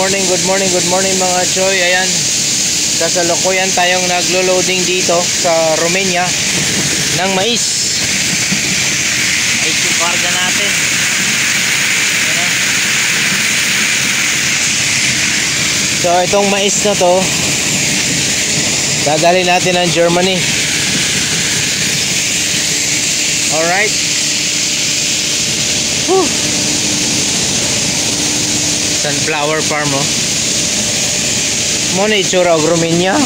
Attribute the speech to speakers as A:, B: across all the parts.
A: good morning mga Choy. Ayan, kasalukuyan tayong naglo-loading dito sa Romania ng mais. Ay, karga natin. Ayan. So itong mais na to dadalhin natin ng Germany. Alright. Whew. Sunflower farm, oh. Muna itsura og Romania.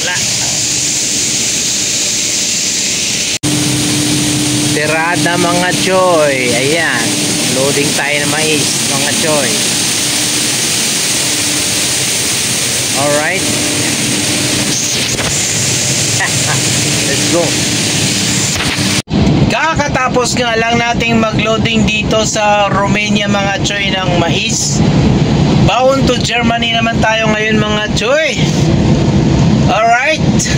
A: Wala. Tirada mga Choy. Ayan. Loading tayo ng mais mga Choy. Alright. Let's go. Kakatapos nga lang nating mag-loading dito sa Romania mga Choy ng mais. Bound to Germany naman tayo ngayon mga Choy. Alright.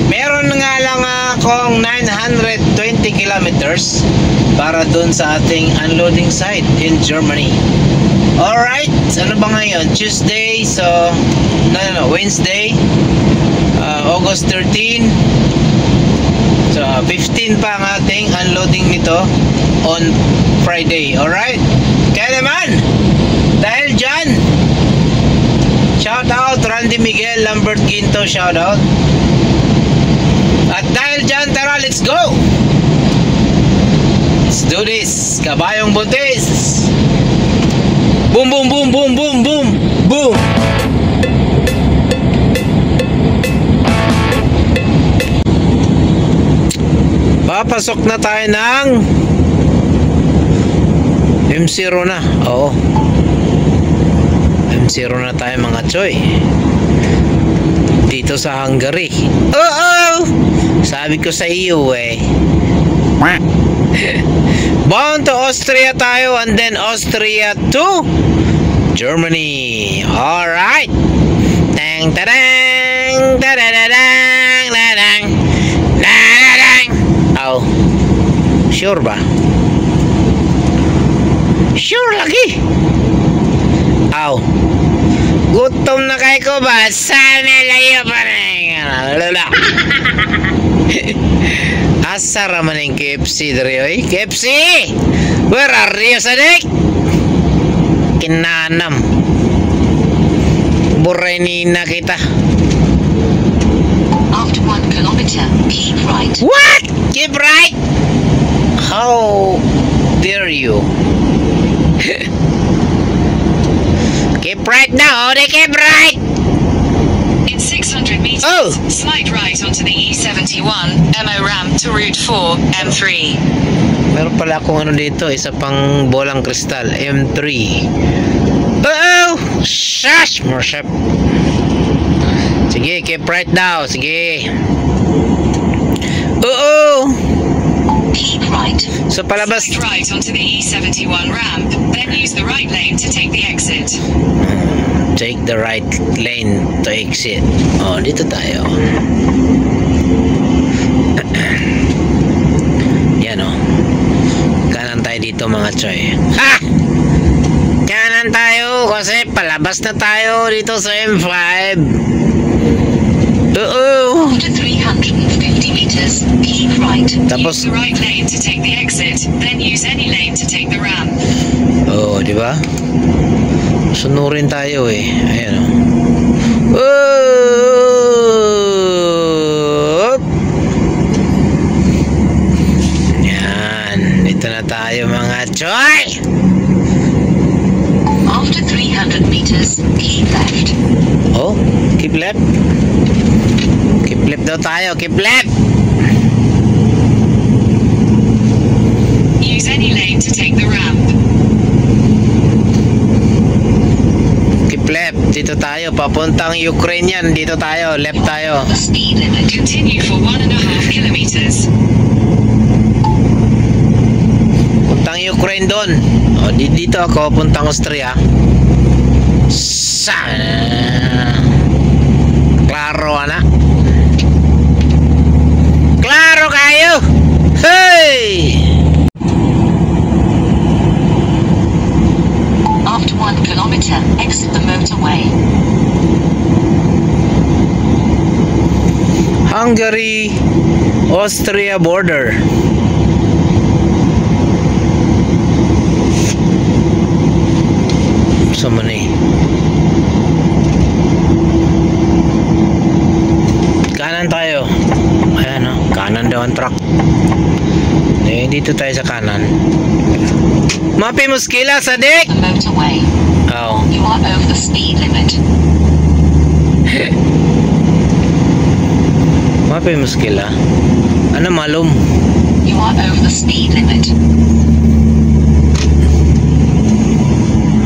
A: Meron nga lang akong 920 kilometers para dun sa ating unloading site in Germany. Alright. Ano ba ngayon? Tuesday. So, Wednesday. August 13. So 15 pa ang ating unloading nito on Friday. Alright? Kaya naman, dahil dyan, shout out Randy Miguel, Lambert Ginto, shout out. At dahil dyan, tara, let's go! Let's do this. Kabayong buntis. Boom, boom, boom, boom, boom, boom, boom. Papasok na tayo ng M0 na. Oo. M0 na tayo mga Choy. Dito sa Hungary. Oo! Sabi ko sa iyo eh. Bound to Austria tayo and then Austria to Germany. Alright. Tang tarang tararang tarang. Oh, sure ba? Sure lagi. Oh, gutom na kayo ko ba? Sana layo pa rin. Asa raman yung KFC dari oy? KFC! Where are you, Sadik? Kinanam. Buray ni na kita.
B: After 1 kilometer, keep right.
A: What? Keep right? How dare you? Keep right now, they keep right.
C: In 600 meters, slide right onto the E71, MO ramp to Route 4, M3.
A: Meron pala akong ano dito, isa pang bolang kristal, M3. Oh! Shush! More sharp. Sige, keep right now. Sige. Oo.
B: Keep right.
A: So palabas.
C: Slide right onto the E71 ramp, then use the right lane to take the exit.
A: Take the right lane to exit. Oh, dito tayo. Yan oh. Kanan tayo dito mga Choy. Ha! Kanan tayo kasi palabas na tayo dito sa M5. Oo.
B: After 350 meters, keep right.
A: Tapos
C: use the right lane to take the exit, then use any lane to take the ramp.
A: oh, di ba? Sunurin tayo eh. Ayan oh. Yan. Dito na tayo mga Choy.
B: After 300 meters, keep left.
A: Oh, keep left. Keep left daw tayo. Keep left.
C: Use any lane to take the ramp.
A: Keep left. Dito tayo. Papuntang Ukraine yan. Dito tayo. Left tayo.
B: The speed limit.
C: Continue for 1.5 kilometers.
A: Puntang Ukraine doon. O, dito ako. Puntang Austria. Klaro anak. Klaro kayo. Hey! Hungary Austria border. Sa man eh. Kanan tayo. Ayan o, kanan daw ang truck. Eh, dito tayo sa kanan. Mapi muskila sa dek.
B: The motorway.
A: Oh.
B: You are over the speed limit.
A: Mapi muskila. Ano malum?
B: You are over the speed limit.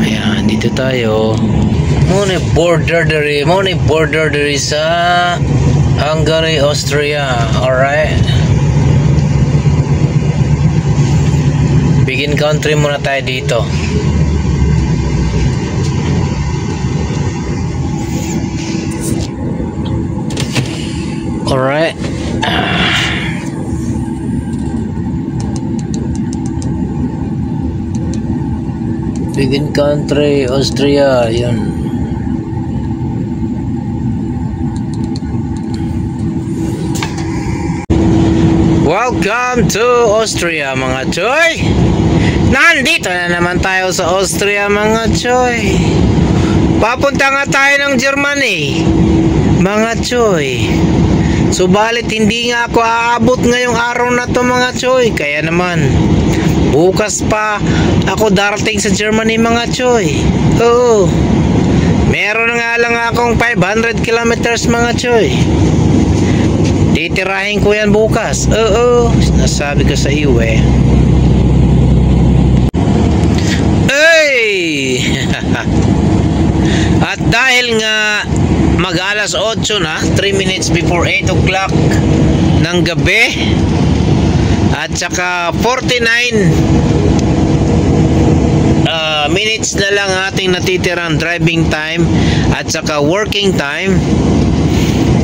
A: Ayan, dito tayo. Muna border dari sa Hungary, Austria. Alright. Begin country muna tayo dito. Alright. Begin country, Austria. Yun. Welcome to Austria, mga choy. Nandito na naman tayo sa Austria, mga choy. Papunta nga tayo ng Germany, mga choy. Subalit hindi nga ako aabot ngayong araw na to, mga choy. Kaya naman bukas pa ako darating sa Germany, mga choy. Oo. Meron nga lang akong 500 kilometers, mga choy. Titirahin ko yan bukas. Oo, nasabi ko sa iyo eh. Hey! At dahil nga mag alas 8 na, 3 minutes before 8 o'clock ng gabi, at saka 49 minutes na lang ating natitirang driving time at saka working time,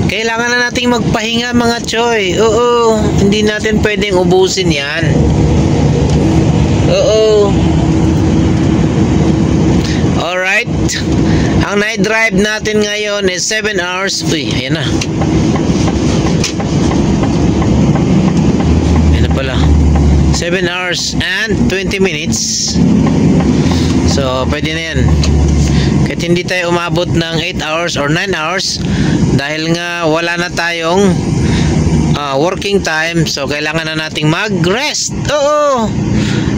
A: kailangan na nating magpahinga, mga choy. Oo, hindi natin pwedeng ubusin yan. Oo. Alright. Ang night drive natin ngayon is 7 hours. Uy, ayan na. Ayan na pala. 7 hours and 20 minutes. So, pwede na yan. Kahit hindi tayo umabot ng 8 hours or 9 hours, dahil nga wala na tayong working time, so kailangan na nating mag-rest. Oo,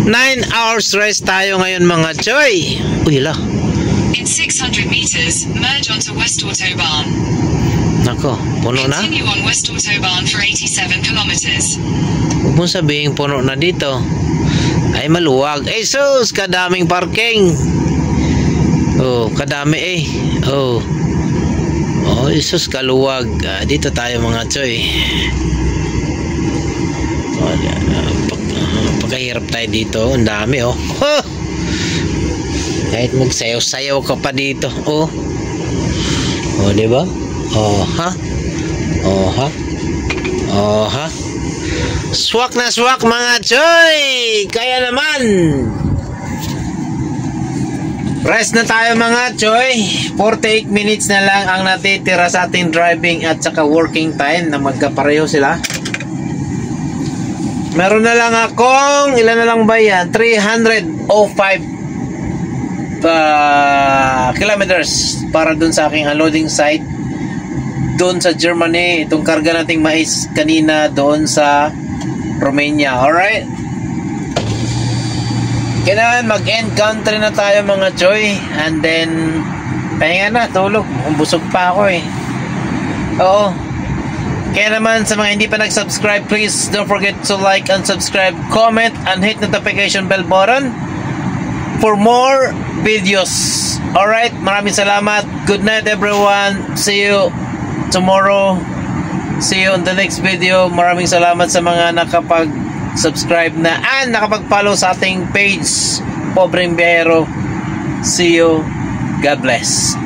A: 9 hours rest tayo ngayon, mga choy. Uy, la.
C: In 600 meters, merge onto West Autobahn.
A: Nako, puno na?
C: Continue on West Autobahn for 87 kilometers.
A: Huwag mong sabihin puno na dito. Ay, maluwag. Eh, sus, kadaming parking. Oh, kadami eh. Oh. Oh, isus, kaluwag. Dito tayo, mga choy. Pagkahirap tayo dito. Ang dami, oh. Oh! Kahit magsayaw-sayaw ka pa dito. Oh. Oh, diba? Oh, ha? Oh, ha? Oh, ha? Swak na swak, mga choy! Kaya naman! Rest na tayo, mga choy. 48 minutes na lang ang natitira sa ating driving at saka working time na magkapareho sila. Meron na lang akong, ilan na lang ba yan? 305 kilometers para dun sa aking unloading site doon sa Germany. Itong karga nating mais kanina doon sa Romania. Alright? Kailangan mag-end country na tayo, mga choy. And then pahinga na, tulog. Busog pa ako eh. Oo. Kaya naman sa mga hindi pa nag-subscribe, please don't forget to like and subscribe, comment, and hit notification bell button for more videos. Alright, maraming salamat. Good night, everyone. See you tomorrow. See you on the next video. Maraming salamat sa mga nakapag-subscribe na and nakapag-follow sa ating page, Pobreng Biyahero. See you. God bless.